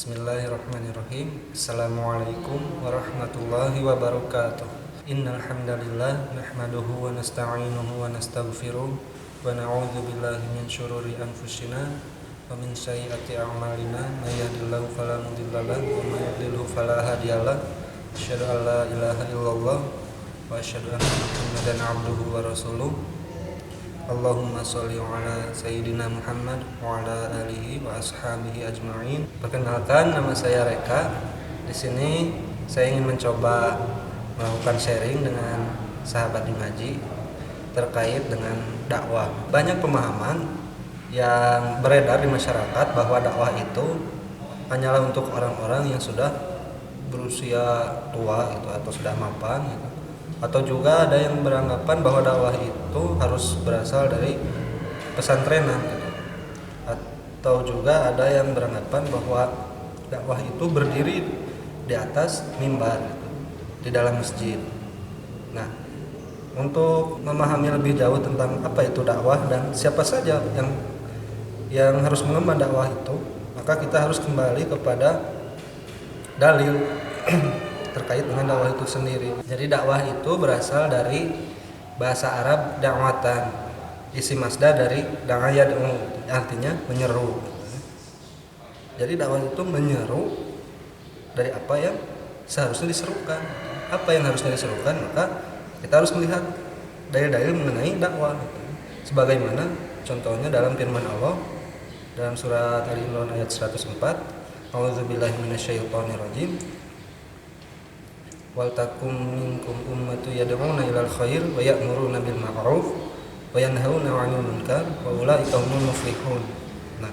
Bismillahirrahmanirrahim. Assalamualaikum warahmatullahi wabarakatuh. Innal hamdalillah nahmaduhu wa nasta'inuhu wa nastaghfiruh wa na'udzu billahi min syururi anfusina wa min sayyiati a'malina may yahdihillahu fala mudilla lahu wa may yudlil fala hadiyalah. Asyhadu an la ilaha illallah wa asyhadu anna Muhammadan abduhu wa rasuluh. Allahumma sholli ala sayyidina Muhammad wa ala alihi wa ashabihi ajma'in. Perkenalkan, nama saya Reka. Di sini saya ingin mencoba melakukan sharing dengan sahabat Imaji terkait dengan dakwah. Banyak pemahaman yang beredar di masyarakat bahwa dakwah itu hanyalah untuk orang-orang yang sudah berusia tua gitu, atau sudah mapan gitu. Atau juga ada yang beranggapan bahwa dakwah itu harus berasal dari pesantrenan gitu. Atau juga ada yang beranggapan bahwa dakwah itu berdiri di atas mimbar gitu, di dalam masjid. Nah, untuk memahami lebih jauh tentang apa itu dakwah dan siapa saja yang harus mengemban dakwah itu, maka kita harus kembali kepada dalil terkait dengan dakwah itu sendiri. Jadi dakwah itu berasal dari bahasa Arab da'watan, isi masdar dari da'a yad'u, artinya menyeru. Jadi dakwah itu menyeru dari apa yang seharusnya diserukan. Apa yang harusnya diserukan, maka kita harus melihat dalil-dalil mengenai dakwah. Sebagaimana contohnya dalam firman Allah dalam surat Al-Imran ayat 104, A'udzubillahi minasyaitonirrajim. Wal takum minkum ummatu yad'una ilal khair wa ya'muruna bil ma'ruf wa yanhauna 'anil munkar wa ulaika humul muflihun. Nah,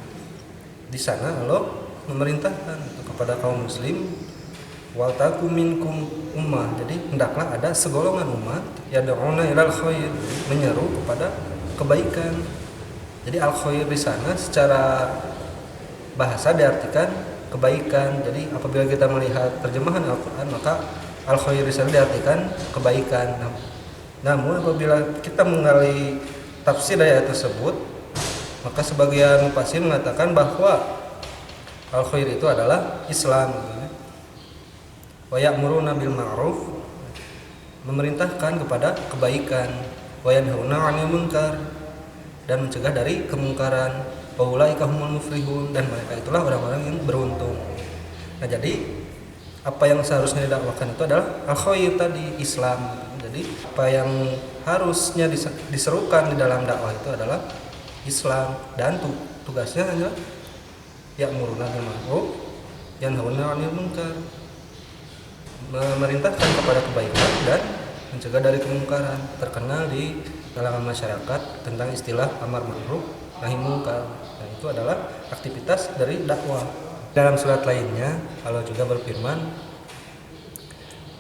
di sana Allah memerintahkan kepada kaum muslim, wal takum minkum ummah. Jadi hendaklah ada segolongan umat yad'una ilal khair, menyeru kepada kebaikan. Jadi al khair di sana secara bahasa diartikan kebaikan. Jadi apabila kita melihat terjemahan Al-Qur'an, maka al-khair disana diartikan kebaikan. Namun apabila kita mengali tafsir ayat tersebut, maka sebagian mufassir mengatakan bahwa al-khair itu adalah Islam. Wa ya'muruna bil ma'ruf, memerintahkan kepada kebaikan, wa yanhauna 'anil munkar, dan mencegah dari kemungkaran. Wa ulaika humul muflihun, dan mereka itulah orang-orang yang beruntung. Nah, jadi apa yang seharusnya didakwakan itu adalah al-khair tadi, Islam. Jadi apa yang harusnya diserukan di dalam dakwah itu adalah Islam, dan tugasnya hanya ya'muruna bil ma'ruf yanhauna 'anil munkar, memerintahkan kepada kebaikan dan mencegah dari kemungkaran. Terkenal di kalangan masyarakat tentang istilah amar ma'ruf nahi munkar. Nah, itu adalah aktivitas dari dakwah. Dalam surat lainnya Allah juga berfirman,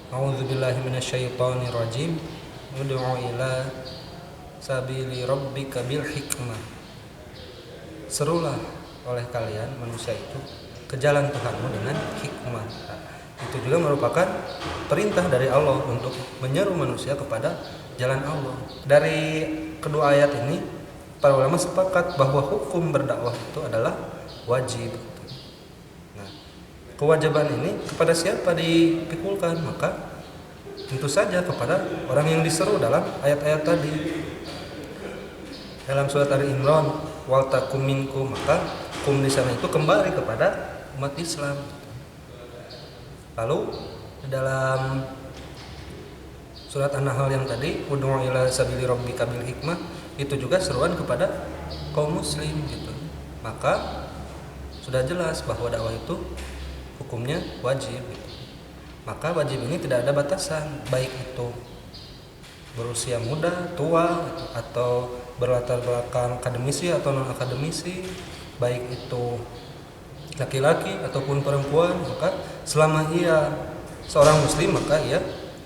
A'udzubillahi minasyaitonirrajim, ud'u ila sabili rabbika bil hikmah. Serulah oleh kalian manusia itu ke jalan Tuhanmu dengan hikmah. Nah, itu juga merupakan perintah dari Allah untuk menyeru manusia kepada jalan Allah. Dari kedua ayat ini para ulama sepakat bahwa hukum berdakwah itu adalah wajib. Kewajiban ini kepada siapa dipikulkan? Maka tentu saja kepada orang yang diseru dalam ayat-ayat tadi. Dalam surat Al-Imran, wal takum minkum, maka kum di sana itu kembali kepada umat Islam. Lalu dalam surat An-Nahl yang tadi, ud'u ila sabili rabbika bil hikmah, itu juga seruan kepada kaum muslim gitu. Maka sudah jelas bahwa dakwah itu hukumnya wajib. Maka wajib ini tidak ada batasan, baik itu berusia muda, tua, atau berlatar belakang akademisi atau non akademisi, baik itu laki-laki ataupun perempuan. Maka selama ia seorang muslim, maka ia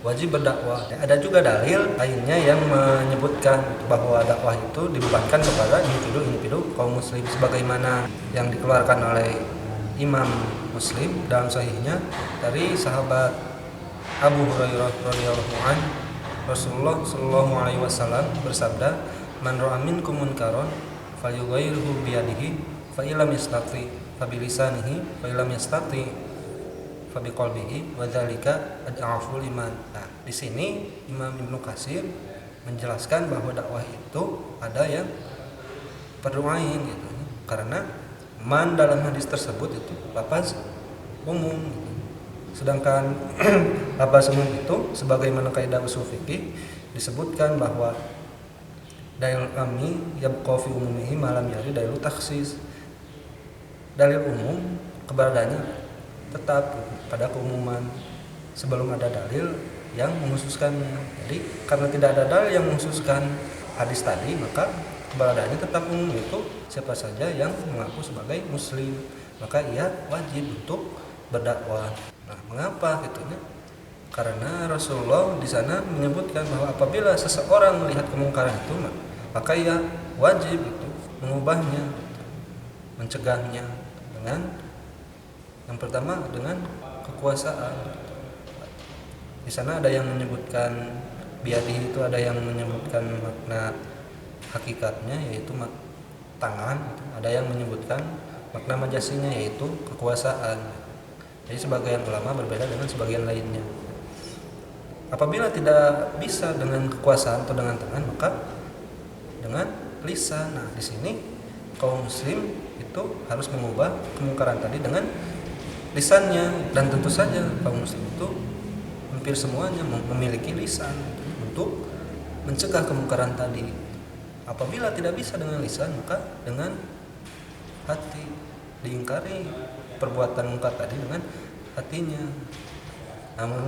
wajib berdakwah. Ada juga dalil lainnya yang menyebutkan bahwa dakwah itu dibebankan kepada individu kaum muslim, sebagaimana yang dikeluarkan oleh Imam Muslim dalam sahihnya dari sahabat Abu Hurairah radhiyallahu anhu, Rasulullah sallallahu alaihi wasallam bersabda, "Man ra'a minkum munkaran falyughayyirhu bi yadihi fa illam yastati fabilisanihi fa illam yastati fa biqalbihi wa dzalika ad'aful iman. Nah, di sini Imam Ibnu Katsir menjelaskan bahwa dakwah itu ada yang perduain gitu. Karena man dalam hadis tersebut itu lafaz umum gitu. Sedangkan lafaz umum itu sebagaimana kaidah ushul fikih disebutkan bahwa dalil ammi yabqa fi umumihi malam yari dalil taksis. Dalil umum keberadaannya tetap pada keumuman sebelum ada dalil yang mengkhususkannya. Jadi karena tidak ada dalil yang mengkhususkan hadis tadi, maka keberadaannya tetap umum, itu siapa saja yang mengaku sebagai muslim, maka ia wajib untuk berdakwah. Nah, mengapa gitunya? Karena Rasulullah di sana menyebutkan bahwa apabila seseorang melihat kemungkaran itu, maka ia wajib itu mengubahnya, mencegahnya dengan yang pertama dengan kekuasaan. Di sana ada yang menyebutkan biadih, itu ada yang menyebutkan makna hakikatnya yaitu tangan, ada yang menyebutkan makna majasinya yaitu kekuasaan. Jadi sebagian ulama berbeda dengan sebagian lainnya. Apabila tidak bisa dengan kekuasaan atau dengan tangan, maka dengan lisan. Nah, di sini kaum muslim itu harus mengubah kemungkaran tadi dengan lisannya, dan tentu saja kaum muslim itu hampir semuanya memiliki lisan untuk mencegah kemungkaran tadi. Apabila tidak bisa dengan lisan, maka dengan hati, diingkari perbuatan mungkar tadi dengan hatinya. Namun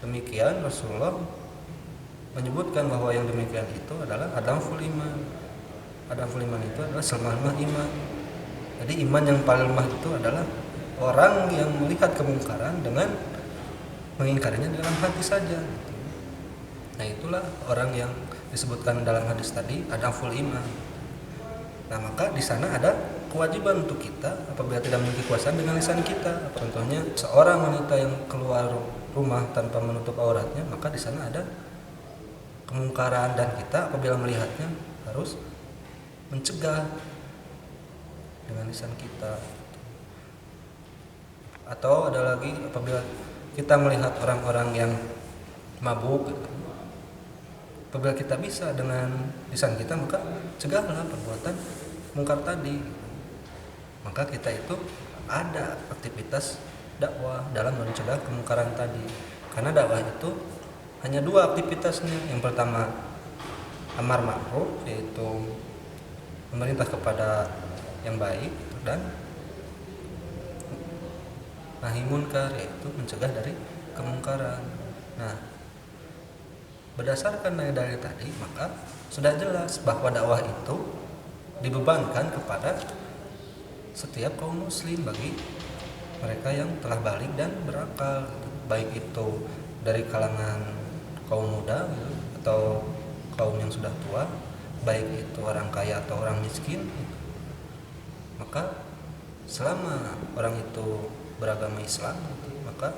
demikian Rasulullah menyebutkan bahwa yang demikian itu adalah adamful iman. Adamful iman itu adalah selemah iman. Jadi iman yang paling lemah itu adalah orang yang melihat kemungkaran dengan mengingkarinya dalam hati saja. Nah, itulah orang yang disebutkan dalam hadis tadi adamful iman. Nah, maka di sana ada kewajiban untuk kita apabila tidak memiliki kekuasaan dengan lisan kita. Contohnya seorang wanita yang keluar rumah tanpa menutup auratnya, maka di sana ada kemungkaran dan kita apabila melihatnya harus mencegah dengan lisan kita. Atau ada lagi apabila kita melihat orang-orang yang mabuk, apabila kita bisa dengan lisan kita, maka cegahlah perbuatan mungkar tadi. Maka kita itu ada aktivitas dakwah dalam mencegah kemungkaran tadi. Karena dakwah itu hanya dua aktivitasnya. Yang pertama amar ma'ruf, yaitu memerintah kepada yang baik, dan nahi munkar, yaitu mencegah dari kemungkaran. Nah, berdasarkan dalil tadi, maka sudah jelas bahwa dakwah itu dibebankan kepada setiap kaum muslim bagi mereka yang telah balik dan berakal, baik itu dari kalangan kaum muda atau kaum yang sudah tua, baik itu orang kaya atau orang miskin. Maka selama orang itu beragama Islam, maka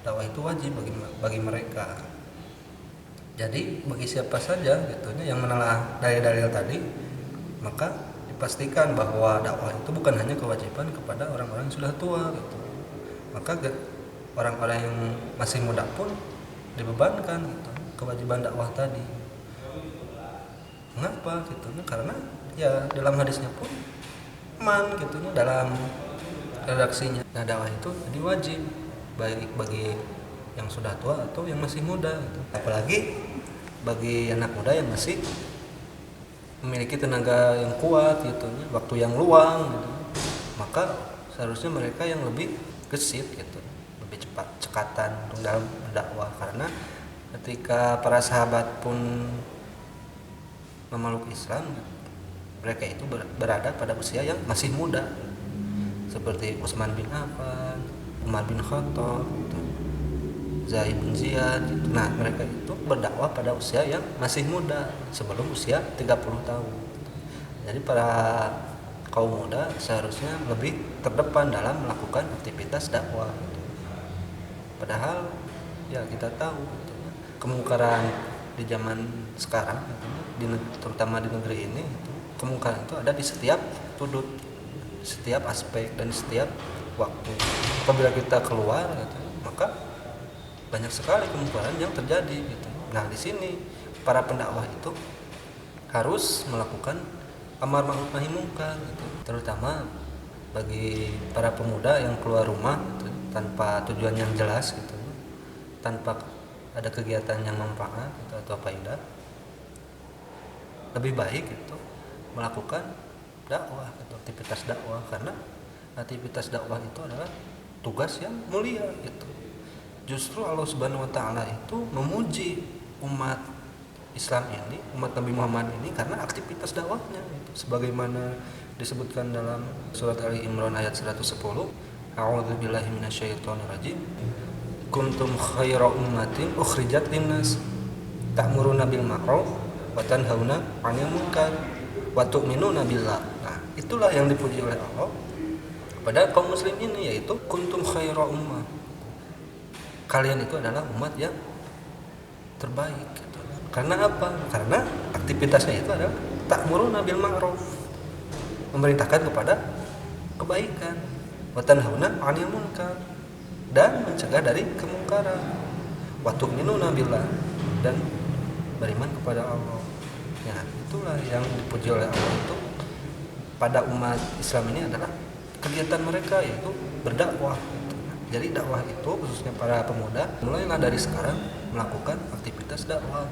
dakwah itu wajib bagi mereka. Jadi bagi siapa saja yang menelaah dalil-dalil tadi, maka dipastikan bahwa dakwah itu bukan hanya kewajiban kepada orang-orang yang sudah tua Maka orang-orang yang masih muda pun dibebankan kewajiban dakwah tadi. Mengapa Karena ya dalam hadisnya pun dalam redaksinya. Nah, dakwah itu jadi wajib baik bagi yang sudah tua atau yang masih muda Apalagi bagi anak muda yang masih memiliki tenaga yang kuat waktu yang luang Maka seharusnya mereka yang lebih gesit lebih cepat cekatan dalam berdakwah. Karena ketika para sahabat pun memeluk Islam, mereka itu berada pada usia yang masih muda, seperti Utsman bin Affan, Umar bin Khattab, Zaid bin Ziyad. Nah, mereka itu berdakwah pada usia yang masih muda, sebelum usia 30 tahun. Jadi para kaum muda seharusnya lebih terdepan dalam melakukan aktivitas dakwah. Padahal ya kita tahu kemungkaran di zaman sekarang terutama di negeri ini, kemungkaran itu ada di setiap sudut. setiap aspek dan setiap waktu. Apabila kita keluar gitu, maka banyak sekali kemungkaran yang terjadi gitu. Nah, di sini para pendakwah itu harus melakukan amar ma'ruf nahi munkar gitu. Terutama bagi para pemuda yang keluar rumah gitu, tanpa tujuan yang jelas gitu, tanpa ada kegiatan yang manfaat gitu, atau faedah, lebih baik itu melakukan dakwah atau aktivitas dakwah, karena aktivitas dakwah itu adalah tugas yang mulia gitu. Justru Allah Subhanahu wa taala itu memuji umat Islam ini, umat Nabi Muhammad ini, karena aktivitas dakwahnya gitu. Sebagaimana disebutkan dalam surat Ali Imran ayat 110, A'udzubillahi minasyaitonirrajim. Kuntum khaira ummatin ukhrijat linnas ta'muruna bil ma'ruf wa tanhauna 'anil munkar wa tu'minuna billah. Nah, itulah yang dipuji oleh Allah pada kaum muslim ini, yaitu kuntum khaira ummah. Kalian itu adalah umat yang terbaik gitu. Karena apa? Karena aktivitasnya itu adalah ta'muruna bil ma'ruf, memerintahkan kepada kebaikan, wa tanhauna 'anil munkar, dan mencegah dari kemungkaran, wa tu'minuna billah, dan beriman kepada Allah. Ya, itulah yang dipuji oleh Allah itu pada umat Islam ini adalah kegiatan mereka, yaitu berdakwah. Jadi dakwah itu khususnya para pemuda mulailah dari sekarang melakukan aktivitas dakwah.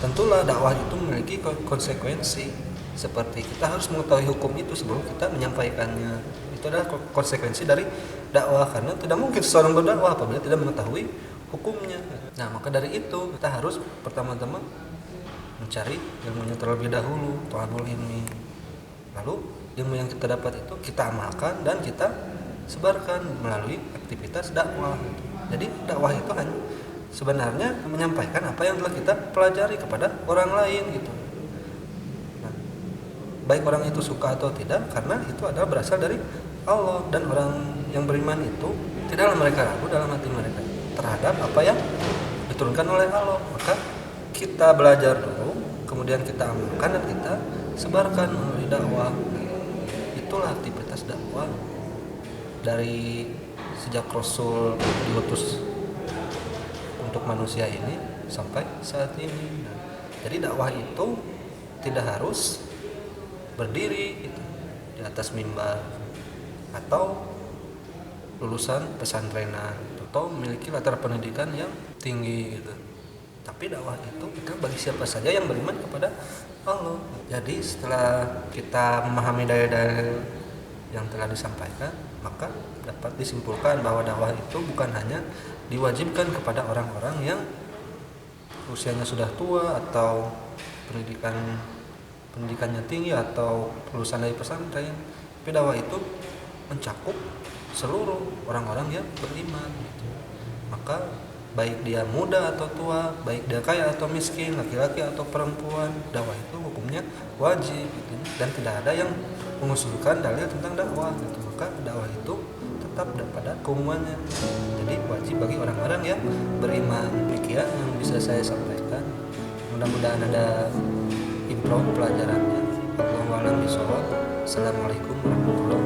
Tentulah dakwah itu memiliki konsekuensi, seperti kita harus mengetahui hukum itu sebelum kita menyampaikannya. Itu adalah konsekuensi dari dakwah, karena tidak mungkin seseorang berdakwah apabila tidak mengetahui hukumnya. Nah, maka dari itu kita harus pertama-tama mencari ilmunya terlebih dahulu, thalabul ilmi. Lalu ilmu yang kita dapat itu kita amalkan dan kita sebarkan melalui aktivitas dakwah. Jadi dakwah itu hanya sebenarnya menyampaikan apa yang telah kita pelajari kepada orang lain gitu. Nah, baik orang itu suka atau tidak, karena itu adalah berasal dari Allah, dan orang yang beriman itu tidaklah mereka ragu dalam hati mereka terhadap apa yang diturunkan oleh Allah. Maka kita belajar dulu, kemudian kita amalkan dan kita sebarkan melalui dakwah. Itulah aktivitas dakwah dari sejak Rasul diutus untuk manusia ini sampai saat ini. Nah, jadi dakwah itu tidak harus berdiri gitu, di atas mimbar atau lulusan pesantrenan atau memiliki latar pendidikan yang tinggi gitu. Tapi dakwah itu kita bagi siapa saja yang beriman kepada Allah. Jadi setelah kita memahami dalil-dalil yang telah disampaikan, maka dapat disimpulkan bahwa dakwah itu bukan hanya diwajibkan kepada orang-orang yang usianya sudah tua atau pendidikannya tinggi atau lulusan dari pesantren, tapi dakwah itu mencakup seluruh orang-orang yang beriman gitu. Maka baik dia muda atau tua, baik dia kaya atau miskin, laki-laki atau perempuan, dakwah itu hukumnya wajib gitu. Dan tidak ada yang mengusulkan dalil tentang dakwah gitu. Maka dakwah itu tetap pada keumumannya. Jadi wajib bagi orang-orang yang beriman. Demikian yang bisa saya sampaikan. Mudah-mudahan ada improve pelajarannya. Wallahu a'lam bishawab. Assalamualaikum warahmatullahi wabarakatuh.